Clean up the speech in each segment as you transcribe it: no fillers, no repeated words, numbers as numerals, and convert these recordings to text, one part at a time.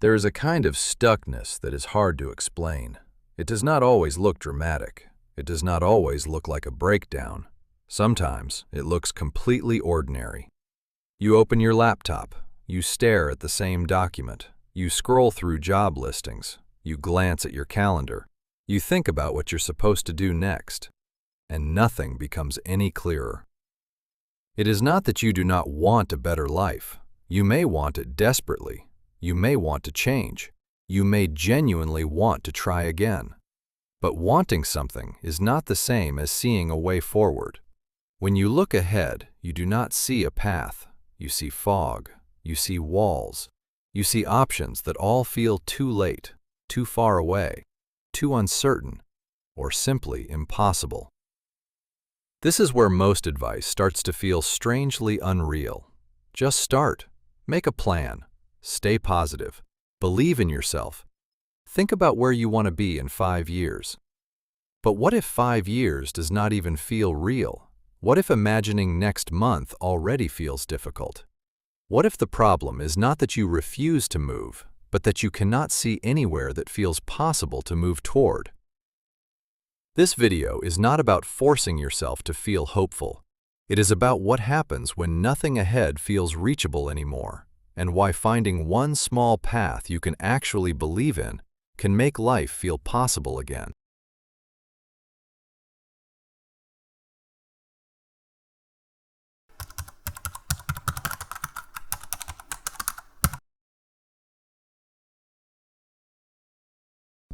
There is a kind of stuckness that is hard to explain. It does not always look dramatic. It does not always look like a breakdown. Sometimes it looks completely ordinary. You open your laptop. You stare at the same document. You scroll through job listings. You glance at your calendar. You think about what you're supposed to do next. And nothing becomes any clearer. It is not that you do not want a better life. You may want it desperately. You may want to change. You may genuinely want to try again. But wanting something is not the same as seeing a way forward. When you look ahead, you do not see a path. You see fog. You see walls. You see options that all feel too late, too far away, too uncertain, or simply impossible. This is where most advice starts to feel strangely unreal. Just start. Make a plan. Stay positive. Believe in yourself. Think about where you want to be in 5 years. But what if 5 years does not even feel real? What if imagining next month already feels difficult? What if the problem is not that you refuse to move, but that you cannot see anywhere that feels possible to move toward? This video is not about forcing yourself to feel hopeful. It is about what happens when nothing ahead feels reachable anymore, and why finding one small path you can actually believe in can make life feel possible again.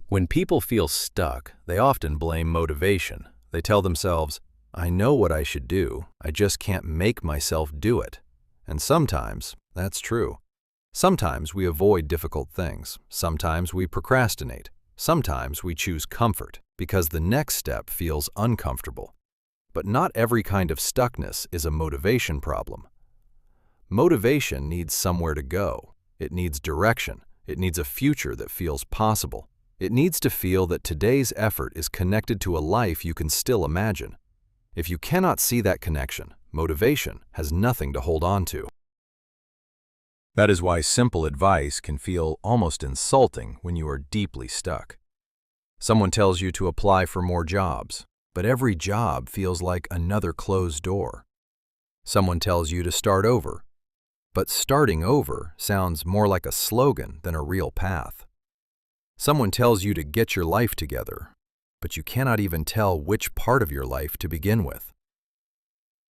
When people feel stuck, they often blame motivation. They tell themselves, "I know what I should do, I just can't make myself do it." And sometimes that's true. Sometimes we avoid difficult things. Sometimes we procrastinate. Sometimes we choose comfort because the next step feels uncomfortable. But not every kind of stuckness is a motivation problem. Motivation needs somewhere to go. It needs direction. It needs a future that feels possible. It needs to feel that today's effort is connected to a life you can still imagine. If you cannot see that connection, motivation has nothing to hold on to. That is why simple advice can feel almost insulting when you are deeply stuck. Someone tells you to apply for more jobs, but every job feels like another closed door. Someone tells you to start over, but starting over sounds more like a slogan than a real path. Someone tells you to get your life together, but you cannot even tell which part of your life to begin with.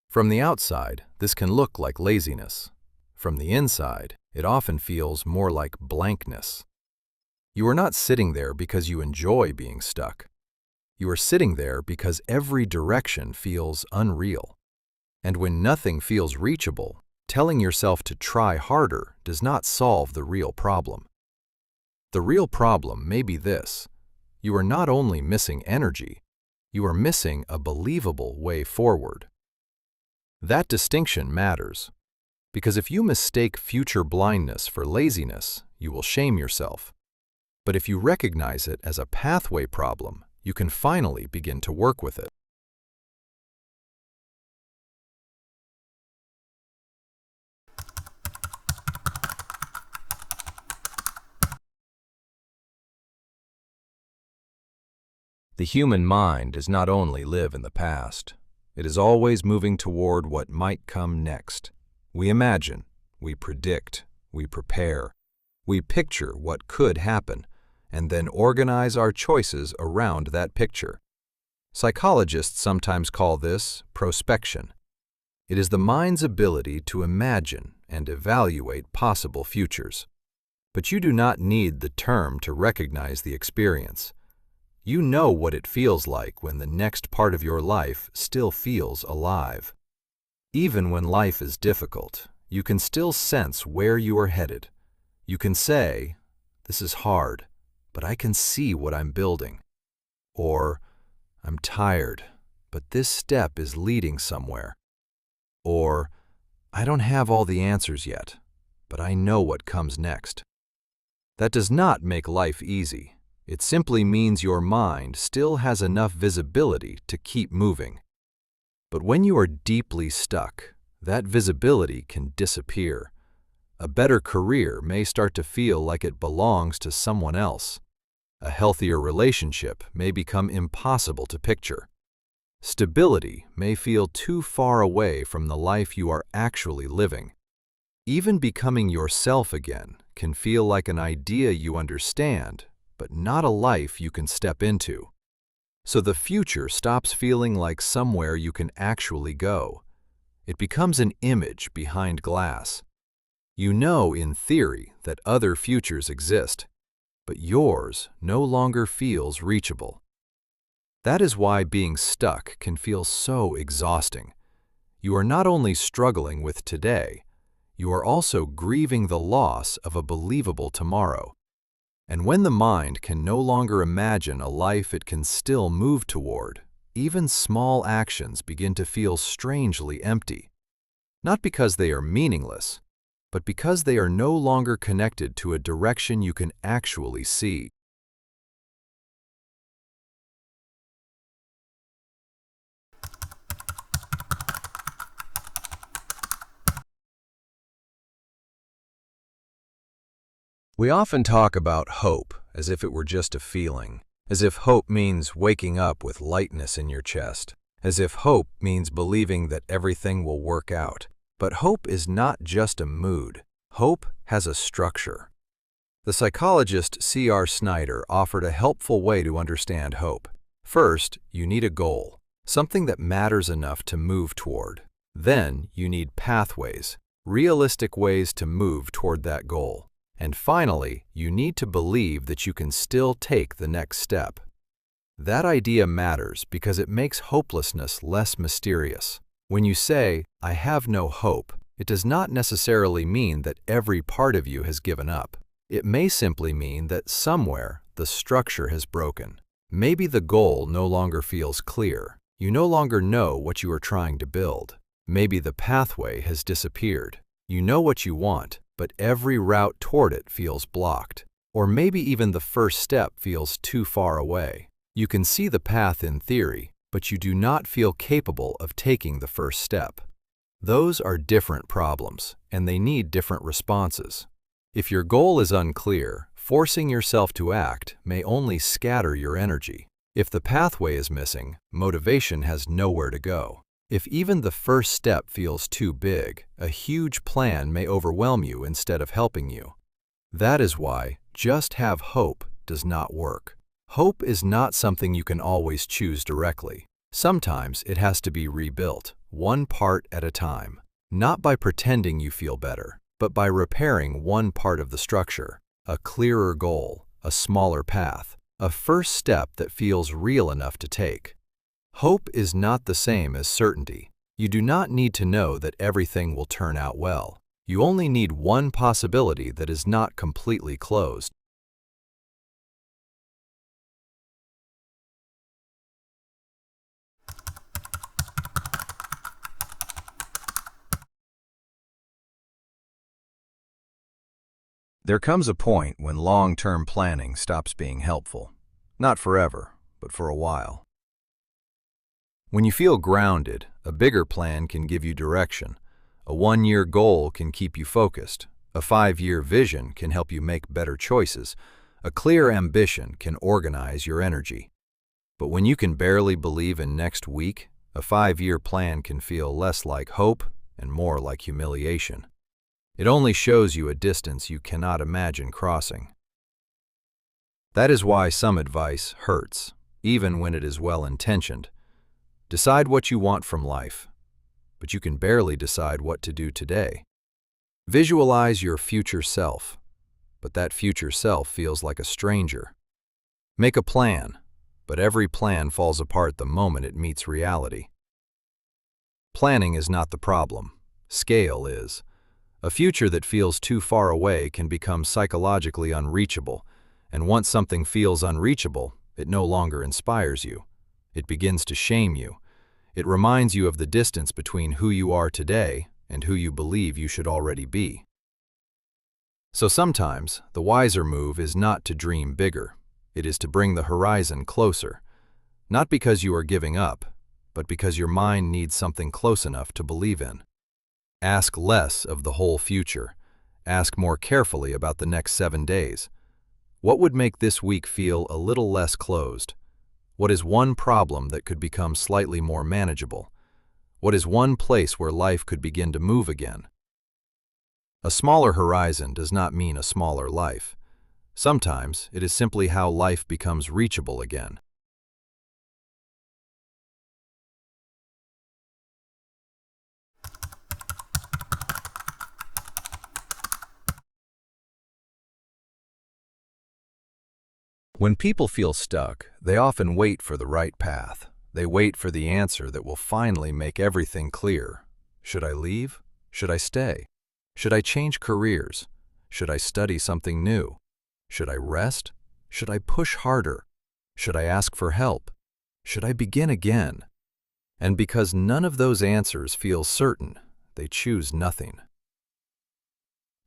From the outside, this can look like laziness. From the inside, it often feels more like blankness. You are not sitting there because you enjoy being stuck. You are sitting there because every direction feels unreal. And when nothing feels reachable, telling yourself to try harder does not solve the real problem. The real problem may be this: you are not only missing energy, you are missing a believable way forward. That distinction matters, because if you mistake future blindness for laziness, you will shame yourself. But if you recognize it as a pathway problem, you can finally begin to work with it. The human mind does not only live in the past. It is always moving toward what might come next. We imagine, we predict, we prepare, we picture what could happen, and then organize our choices around that picture. Psychologists sometimes call this prospection. It is the mind's ability to imagine and evaluate possible futures. But you do not need the term to recognize the experience. You know what it feels like when the next part of your life still feels alive. Even when life is difficult, you can still sense where you are headed. You can say, "This is hard, but I can see what I'm building." Or, "I'm tired, but this step is leading somewhere." Or, "I don't have all the answers yet, but I know what comes next." That does not make life easy. It simply means your mind still has enough visibility to keep moving. But when you are deeply stuck, that visibility can disappear. A better career may start to feel like it belongs to someone else. A healthier relationship may become impossible to picture. Stability may feel too far away from the life you are actually living. Even becoming yourself again can feel like an idea you understand, but not a life you can step into. So the future stops feeling like somewhere you can actually go. It becomes an image behind glass. You know in theory that other futures exist, but yours no longer feels reachable. That is why being stuck can feel so exhausting. You are not only struggling with today, you are also grieving the loss of a believable tomorrow. And when the mind can no longer imagine a life it can still move toward, even small actions begin to feel strangely empty. Not because they are meaningless, but because they are no longer connected to a direction you can actually see. We often talk about hope as if it were just a feeling, as if hope means waking up with lightness in your chest, as if hope means believing that everything will work out. But hope is not just a mood. Hope has a structure. The psychologist C.R. Snyder offered a helpful way to understand hope. First, you need a goal, something that matters enough to move toward. Then, you need pathways, realistic ways to move toward that goal. And finally, you need to believe that you can still take the next step. That idea matters because it makes hopelessness less mysterious. When you say, "I have no hope," it does not necessarily mean that every part of you has given up. It may simply mean that somewhere the structure has broken. Maybe the goal no longer feels clear. You no longer know what you are trying to build. Maybe the pathway has disappeared. You know what you want, but every route toward it feels blocked. Or maybe even the first step feels too far away. You can see the path in theory, but you do not feel capable of taking the first step. Those are different problems, and they need different responses. If your goal is unclear, forcing yourself to act may only scatter your energy. If the pathway is missing, motivation has nowhere to go. If even the first step feels too big, a huge plan may overwhelm you instead of helping you. That is why just have hope does not work. Hope is not something you can always choose directly. Sometimes it has to be rebuilt, one part at a time. Not by pretending you feel better, but by repairing one part of the structure. A clearer goal, a smaller path, a first step that feels real enough to take. Hope is not the same as certainty. You do not need to know that everything will turn out well. You only need one possibility that is not completely closed. There comes a point when long-term planning stops being helpful. Not forever, but for a while. When you feel grounded, a bigger plan can give you direction. A one-year goal can keep you focused. A 5-year vision can help you make better choices. A clear ambition can organize your energy. But when you can barely believe in next week, a 5-year plan can feel less like hope and more like humiliation. It only shows you a distance you cannot imagine crossing. That is why some advice hurts, even when it is well-intentioned. Decide what you want from life, but you can barely decide what to do today. Visualize your future self, but that future self feels like a stranger. Make a plan, but every plan falls apart the moment it meets reality. Planning is not the problem. Scale is. A future that feels too far away can become psychologically unreachable, and once something feels unreachable, it no longer inspires you. It begins to shame you. It reminds you of the distance between who you are today and who you believe you should already be. So sometimes, the wiser move is not to dream bigger. It is to bring the horizon closer. Not because you are giving up, but because your mind needs something close enough to believe in. Ask less of the whole future, Ask more carefully about the next 7 days. What would make this week feel a little less closed? What is one problem that could become slightly more manageable? What is one place where life could begin to move again? A smaller horizon does not mean a smaller life. Sometimes it is simply how life becomes reachable again. When people feel stuck, they often wait for the right path. They wait for the answer that will finally make everything clear. Should I leave? Should I stay? Should I change careers? Should I study something new? Should I rest? Should I push harder? Should I ask for help? Should I begin again? And because none of those answers feel certain, they choose nothing.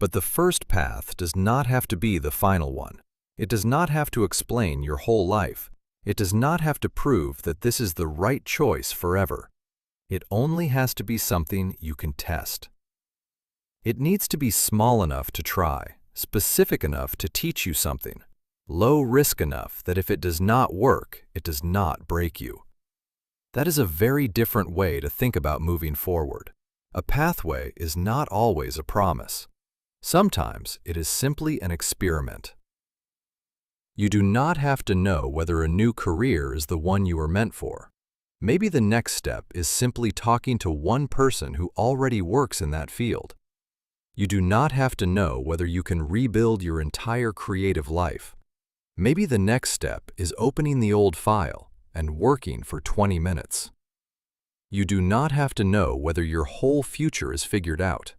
But the first path does not have to be the final one. It does not have to explain your whole life. It does not have to prove that this is the right choice forever. It only has to be something you can test. It needs to be small enough to try, specific enough to teach you something, low risk enough that if it does not work, it does not break you. That is a very different way to think about moving forward. A pathway is not always a promise. Sometimes it is simply an experiment. You do not have to know whether a new career is the one you are meant for. Maybe the next step is simply talking to one person who already works in that field. You do not have to know whether you can rebuild your entire creative life. Maybe the next step is opening the old file and working for 20 minutes. You do not have to know whether your whole future is figured out.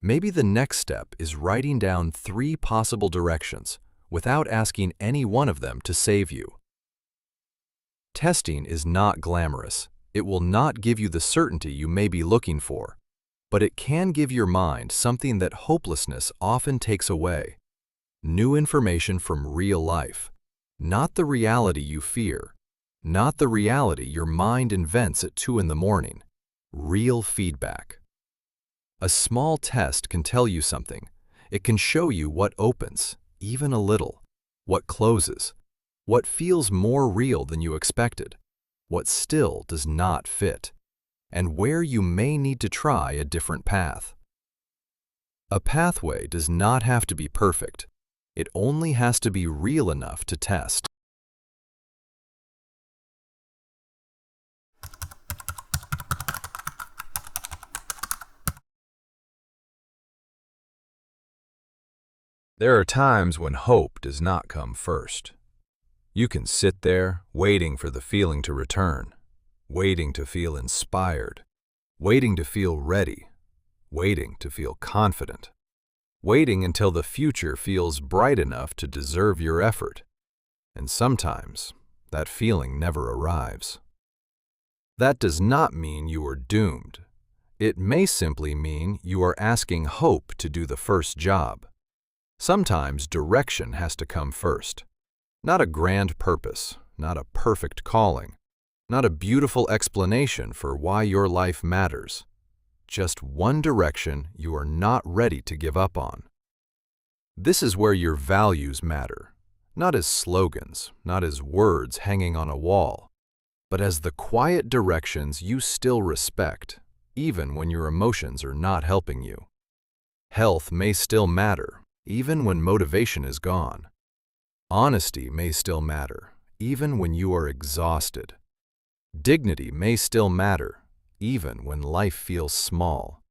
Maybe the next step is writing down 3 possible directions without asking any one of them to save you. Testing is not glamorous. It will not give you the certainty you may be looking for, but it can give your mind something that hopelessness often takes away. New information from real life, not the reality you fear, not the reality your mind invents at 2 in the morning. Real feedback. A small test can tell you something. It can show you what opens, even a little, what closes, what feels more real than you expected, what still does not fit, and where you may need to try a different path. A pathway does not have to be perfect. It only has to be real enough to test. There are times when hope does not come first. You can sit there, waiting for the feeling to return, waiting to feel inspired, waiting to feel ready, waiting to feel confident, waiting until the future feels bright enough to deserve your effort. And sometimes, that feeling never arrives. That does not mean you are doomed. It may simply mean you are asking hope to do the first job. Sometimes direction has to come first. Not a grand purpose, not a perfect calling, not a beautiful explanation for why your life matters. Just one direction you are not ready to give up on. This is where your values matter, not as slogans, not as words hanging on a wall, but as the quiet directions you still respect, even when your emotions are not helping you. Health may still matter, even when motivation is gone. Honesty may still matter, even when you are exhausted. Dignity may still matter, even when life feels small.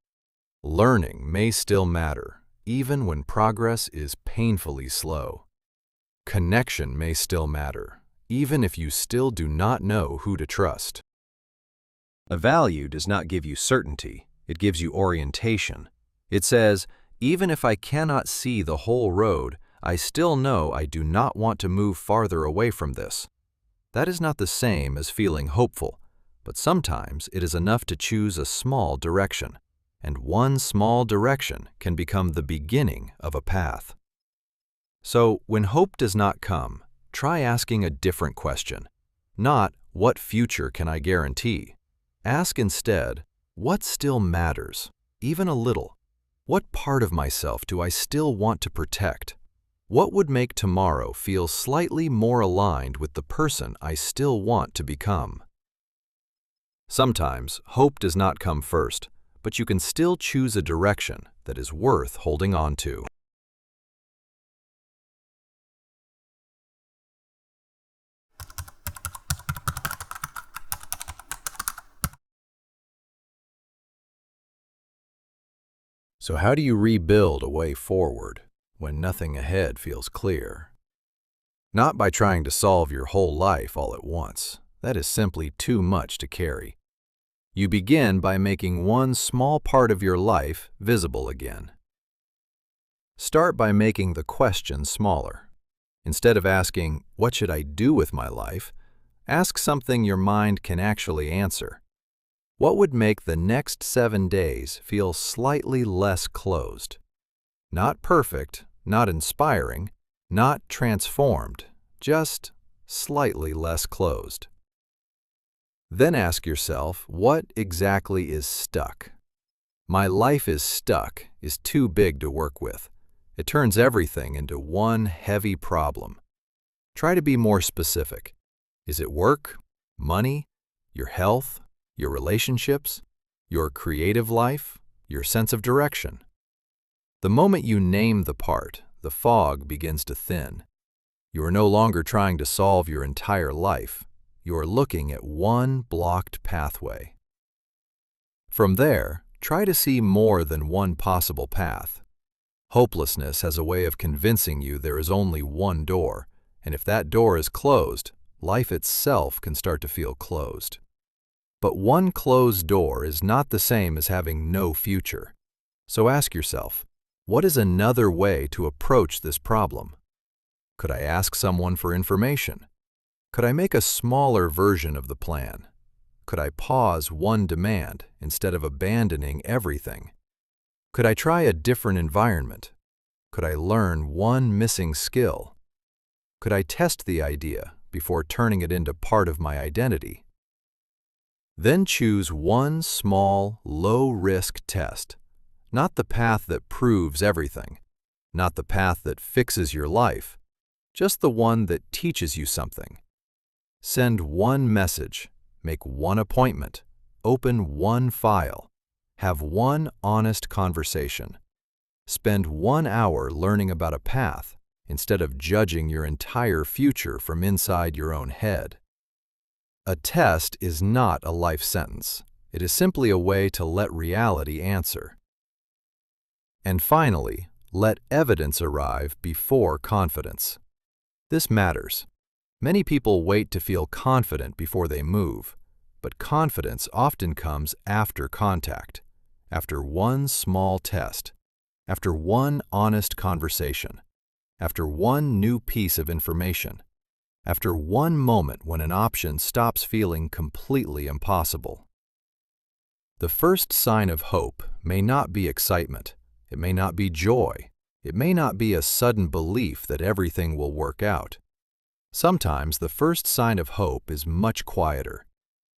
Learning may still matter, even when progress is painfully slow. Connection may still matter, even if you still do not know who to trust. A value does not give you certainty, it gives you orientation. It says, even if I cannot see the whole road, I still know I do not want to move farther away from this. That is not the same as feeling hopeful, but sometimes it is enough to choose a small direction, and one small direction can become the beginning of a path. So, when hope does not come, try asking a different question. Not, what future can I guarantee? Ask instead, what still matters, even a little? What part of myself do I still want to protect? What would make tomorrow feel slightly more aligned with the person I still want to become? Sometimes hope does not come first, but you can still choose a direction that is worth holding on to. So how do you rebuild a way forward when nothing ahead feels clear? Not by trying to solve your whole life all at once. That is simply too much to carry. You begin by making one small part of your life visible again. Start by making the question smaller. Instead of asking, "What should I do with my life?" ask something your mind can actually answer. What would make the next 7 days feel slightly less closed? Not perfect, not inspiring, not transformed, just slightly less closed. Then ask yourself, what exactly is stuck? My life is stuck is too big to work with. It turns everything into one heavy problem. Try to be more specific. Is it work, money, your health, your relationships, your creative life, your sense of direction? The moment you name the part, the fog begins to thin. You are no longer trying to solve your entire life. You are looking at one blocked pathway. From there, try to see more than one possible path. Hopelessness has a way of convincing you there is only one door, and if that door is closed, life itself can start to feel closed. But one closed door is not the same as having no future. So ask yourself, what is another way to approach this problem? Could I ask someone for information? Could I make a smaller version of the plan? Could I pause one demand instead of abandoning everything? Could I try a different environment? Could I learn one missing skill? Could I test the idea before turning it into part of my identity? Then choose one small, low-risk test, not the path that proves everything, not the path that fixes your life, just the one that teaches you something. Send one message, make one appointment, open one file, have one honest conversation. Spend 1 hour learning about a path instead of judging your entire future from inside your own head. A test is not a life sentence. It is simply a way to let reality answer. And finally, let evidence arrive before confidence. This matters. Many people wait to feel confident before they move, but confidence often comes after contact, after one small test, after one honest conversation, after one new piece of information, after one moment when an option stops feeling completely impossible. The first sign of hope may not be excitement, it may not be joy, it may not be a sudden belief that everything will work out. Sometimes the first sign of hope is much quieter.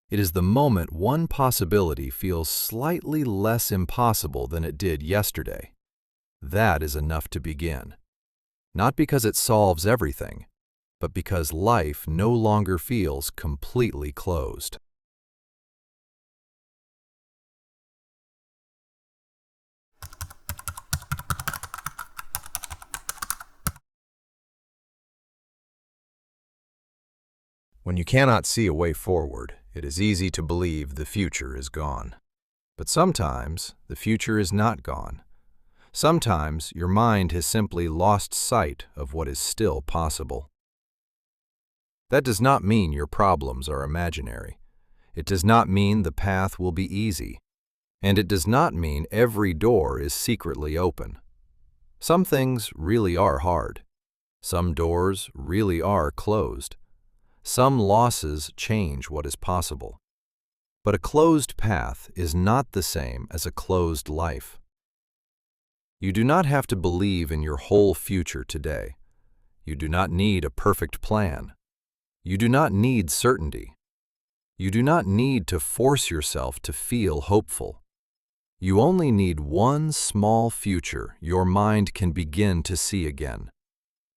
It is the moment one possibility feels slightly less impossible than it did yesterday. That is enough to begin. Not because it solves everything, but because life no longer feels completely closed. When you cannot see a way forward, it is easy to believe the future is gone. But sometimes the future is not gone. Sometimes your mind has simply lost sight of what is still possible. That does not mean your problems are imaginary. It does not mean the path will be easy. And it does not mean every door is secretly open. Some things really are hard. Some doors really are closed. Some losses change what is possible. But a closed path is not the same as a closed life. You do not have to believe in your whole future today. You do not need a perfect plan. You do not need certainty. You do not need to force yourself to feel hopeful. You only need one small future your mind can begin to see again.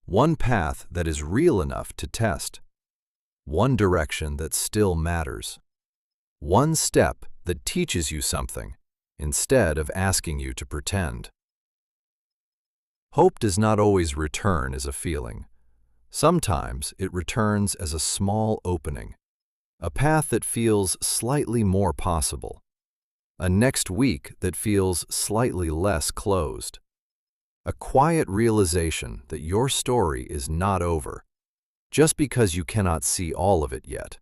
One path that is real enough to test. One direction that still matters. One step that teaches you something, instead of asking you to pretend. Hope does not always return as a feeling. Sometimes it returns as a small opening, a path that feels slightly more possible, a next week that feels slightly less closed, a quiet realization that your story is not over, just because you cannot see all of it yet.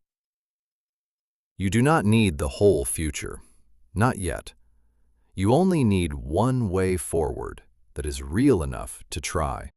You do not need the whole future, not yet. You only need one way forward that is real enough to try.